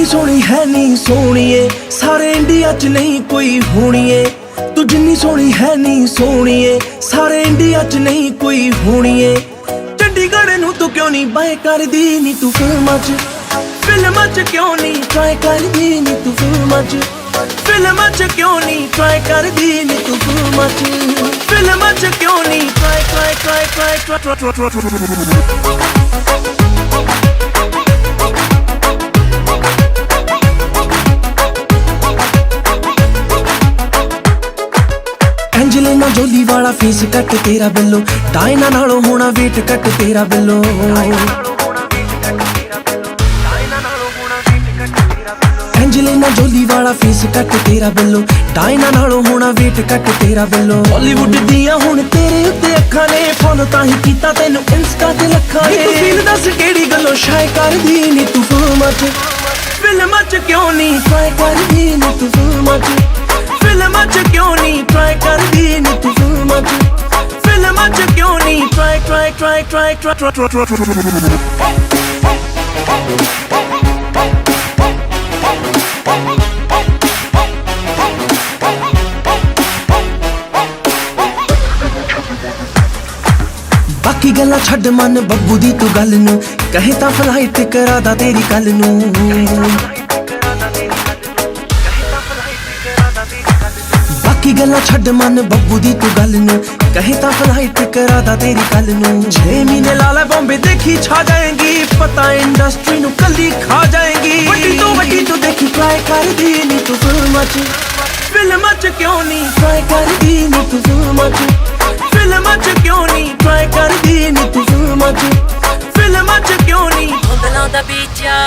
सोहनी है नी सोहणीए सारे इंडिया च नहीं कोई होणीए तू जिन्नी सोहनी है नी सोहणीए सारे इंडिया च नहीं कोई होणीए चंडीगढ़ नू तू क्यों नहीं बाय कर दी नी तू फिल्मां च क्यों नहीं ट्राई कर दी नी तू फिल्मां च क्यों नहीं ट्राई कर दी नी तू फिल्मां च क्यों नहीं ट्राई एंजेलिना जोली वाला फेस कट तेरा बिल्लो डायना नालों होना वेट कट तेरा बिल्लो एंजेलिना जोली वाला फेस कट तेरा बिल्लो डायना नालों होना वेट कट तेरा बिल्लो बॉलीवुड दियां हुण तेरे उत्ते अखां ने फॉलो तां ही कीता तैनू इंस्टा ते लखां ने तू फील दस केड़ी गल्लों शाय कर दी नी तू फिल्मां च क्यों नहीं ट्राई कर दी नी तू फिल्मां च क्यों नहीं ट्राई कर दी नी तू फिल्मां च क्यों नहीं ट्राई बाकी गल्लां छड्ड मन बब्बू दी तू गल नू कहे तां फ्लाइट करा दा तेरी कल नू बाकी गल्लां छड्ड मन बब्बू दी तू गल नू कहे तां फ्लाइट करा दा तेरी कल नू 6 महीने लाला बॉम्बे देखी छा जाएंगी पता इंडस्ट्री नू कली खा जाएंगी वड्डी तू देखी ट्राई कर दी नी तू फिल्मां च क्यों नहीं ट्राई कर दी नी तू फिल्मां च क्यों नहीं ट्राई कर दी नी तू फिल्मां च क्यों नहीं on the beach, yo.